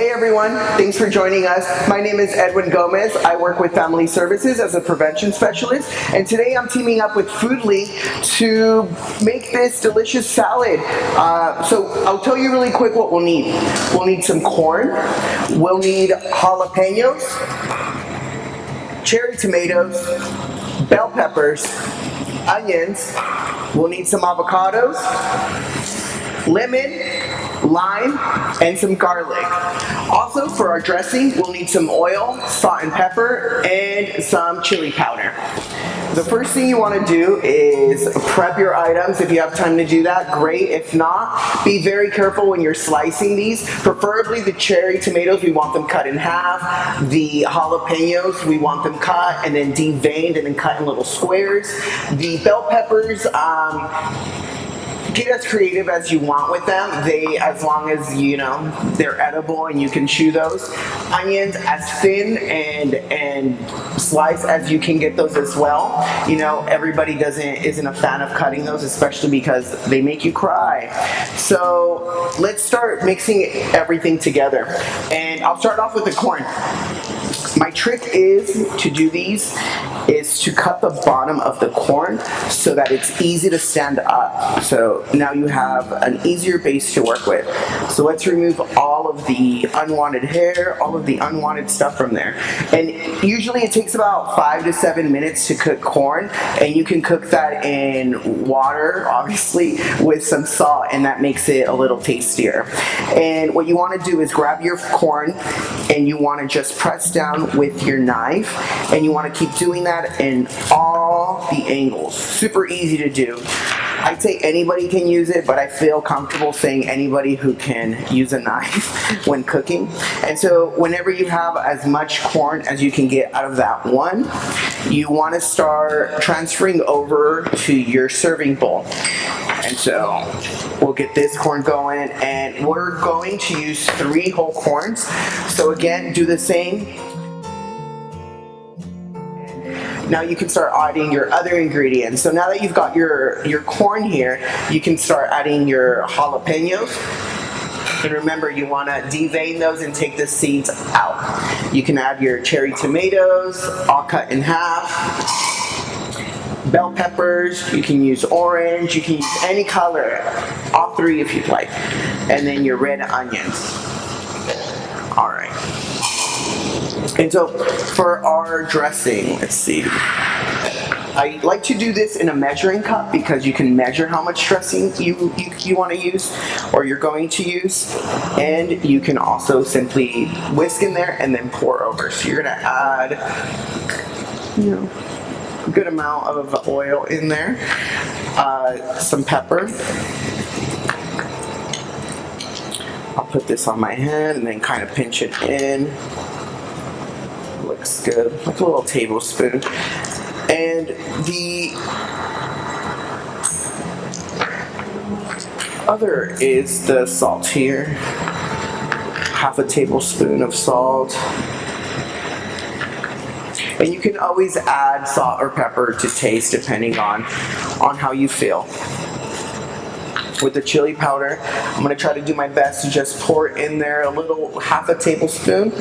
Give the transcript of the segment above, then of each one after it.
Hey everyone, thanks for joining us. My name is Edwin Gomez. I work with Family Services as a prevention specialist, and today I'm teaming up with Foodly to make this delicious salad. So I'll tell you really quick what we'll need. We'll need some corn, we'll need jalapenos, cherry tomatoes, bell peppers, onions, we'll need some avocados, lemon, lime, and some garlic. Also, for our dressing, we'll need some oil, salt and pepper, and some chili powder. The first thing you want to do is prep your items. If you have time to do that, great. If not, be very careful when you're slicing these. Preferably the cherry tomatoes, we want them cut in half. The jalapenos, we want them cut and then deveined and then cut in little squares. The bell peppers, get as creative as you want with them. As long as you know they're edible and you can chew those. Onions as thin and sliced as you can get those as well. You know, everybody isn't a fan of cutting those, especially because they make you cry. So let's start mixing everything together. And I'll start off with the corn. My trick is to do these is to cut the bottom of the corn so that it's easy to stand up. So now you have an easier base to work with. So let's remove all of the unwanted hair, all of the unwanted stuff from there. And usually it takes about 5 to 7 minutes to cook corn, and you can cook that in water, obviously, with some salt, and that makes it a little tastier. And what you want to do is grab your corn and you want to just press down with your knife, and you want to keep doing that in all the angles. Super easy to do. I'd say anybody can use it, but I feel comfortable saying anybody who can use a knife when cooking. And so whenever you have as much corn as you can get out of that one, you want to start transferring over to your serving bowl. And so we'll get this corn going, and we're going to use 3 whole corns. So again, do the same. Now you can start adding your other ingredients. So now that you've got your corn here, you can start adding your jalapenos. And remember, you want to devein those and take the seeds out. You can add your cherry tomatoes, all cut in half. Bell peppers, you can use orange, you can use any color, all 3 if you'd like. And then your red onions. All right. And so for our dressing, let's see. I like to do this in a measuring cup because you can measure how much dressing you want to use or you're going to use. And you can also simply whisk in there and then pour over. So you're going to add, a good amount of oil in there, some pepper. I'll put this on my hand and then kind of pinch it in. Looks good, like a little tablespoon. And the other is the salt here. Half a tablespoon of salt. And you can always add salt or pepper to taste depending on how you feel. With the chili powder, I'm going to try to do my best to just pour it in there, half a tablespoon.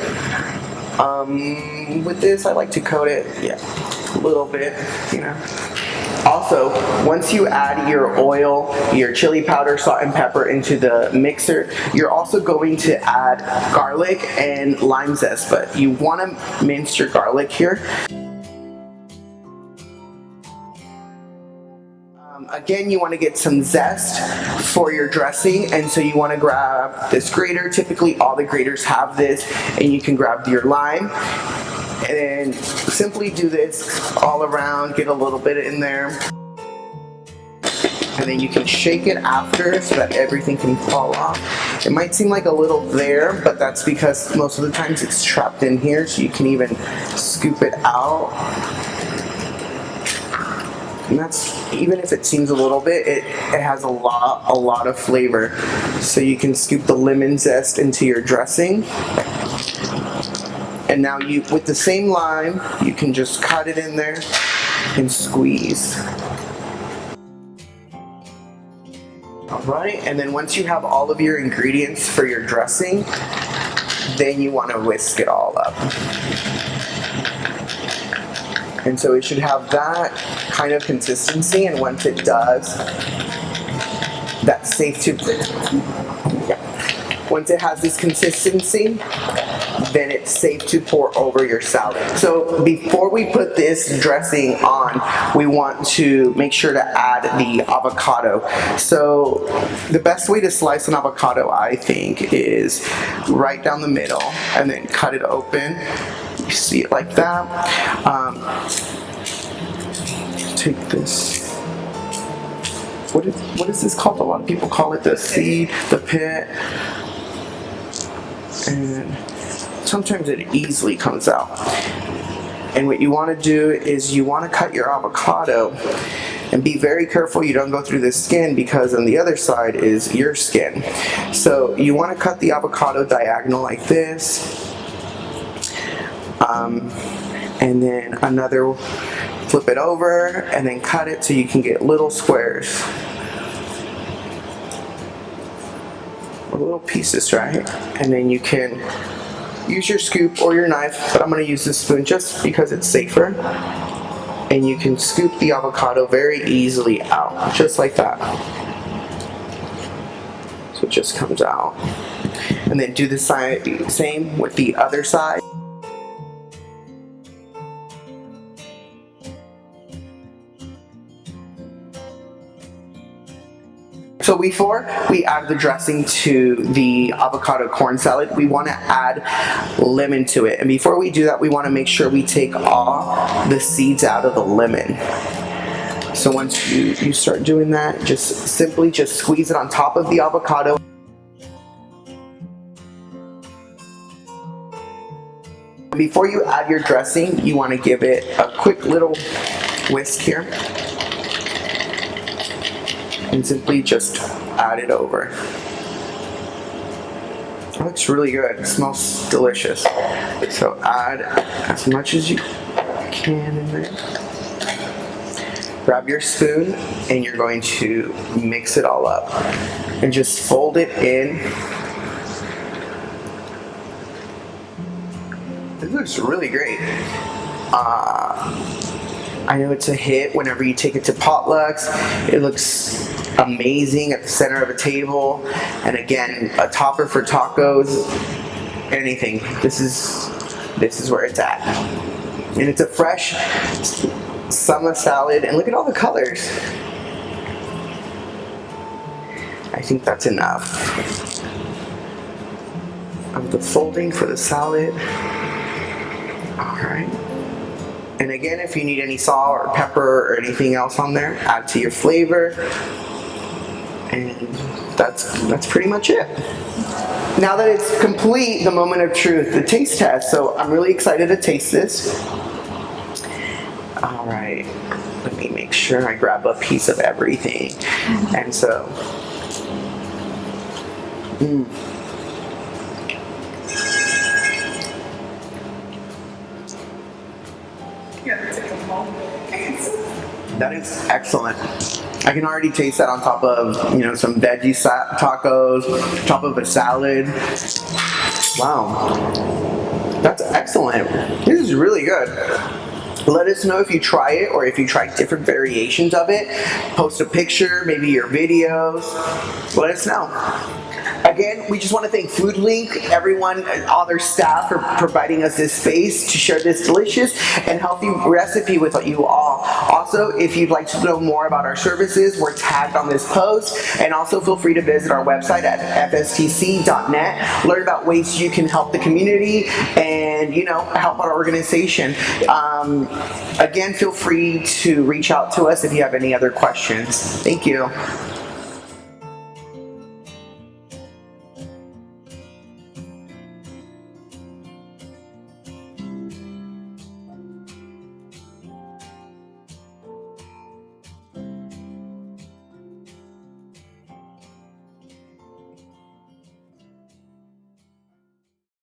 With this, I like to coat it, a little bit, Also, once you add your oil, your chili powder, salt, and pepper into the mixer, you're also going to add garlic and lime zest, but you want to mince your garlic here. Again, you want to get some zest for your dressing, and so you want to grab this grater. Typically, all the graters have this, and you can grab your lime, and then simply do this all around, get a little bit in there, and then you can shake it after so that everything can fall off. It might seem like a little there, but that's because most of the times it's trapped in here, so you can even scoop it out. And that's, even if it seems a little bit, it has a lot of flavor. So you can scoop the lemon zest into your dressing. And now with the same lime, you can just cut it in there and squeeze. Alright, and then once you have all of your ingredients for your dressing, then you want to whisk it all up. And so it should have that kind of consistency, and once it does, that's safe to, once it has this consistency, then it's safe to pour over your salad. So before we put this dressing on, we want to make sure to add the avocado. So the best way to slice an avocado, I think, is right down the middle and then cut it open. You see it like that. Take this. What is this called? A lot of people call it the seed, the pit. And sometimes it easily comes out. And what you want to do is you want to cut your avocado and be very careful you don't go through the skin, because on the other side is your skin. So you want to cut the avocado diagonal like this. And then another, flip it over and then cut it so you can get little squares. Or little pieces, right? And then you can use your scoop or your knife, but I'm going to use this spoon just because it's safer. And you can scoop the avocado very easily out, just like that. So it just comes out. And then do the same with the other side. So before we add the dressing to the avocado corn salad, we want to add lemon to it. And before we do that, we want to make sure we take all the seeds out of the lemon. So once you start doing that, just simply squeeze it on top of the avocado. Before you add your dressing, you want to give it a quick little whisk here. And simply just add it over. It looks really good. It smells delicious. So add as much as you can in there. Grab your spoon and you're going to mix it all up. And just fold it in. This looks really great. I know it's a hit whenever you take it to potlucks. It looks amazing at the center of a table. And again, a topper for tacos, anything. This is where it's at. And it's a fresh summer salad. And look at all the colors. I think that's enough of the folding for the salad. All right. And again, if you need any salt or pepper or anything else on there, add to your flavor. And that's pretty much it. Now that it's complete, the moment of truth, the taste test. So I'm really excited to taste this. All right, let me make sure I grab a piece of everything. And so, that is excellent. I can already taste that on top of, some veggie tacos, top of a salad. Wow, that's excellent. This is really good. Let us know if you try it or if you try different variations of it. Post a picture, maybe your videos. Let us know. Again, we just want to thank FoodLink, everyone, all their staff for providing us this space to share this delicious and healthy recipe with you all. Also, if you'd like to know more about our services, we're tagged on this post. And also feel free to visit our website at fstc.net. Learn about ways you can help the community and, help our organization. Again, feel free to reach out to us if you have any other questions. Thank you.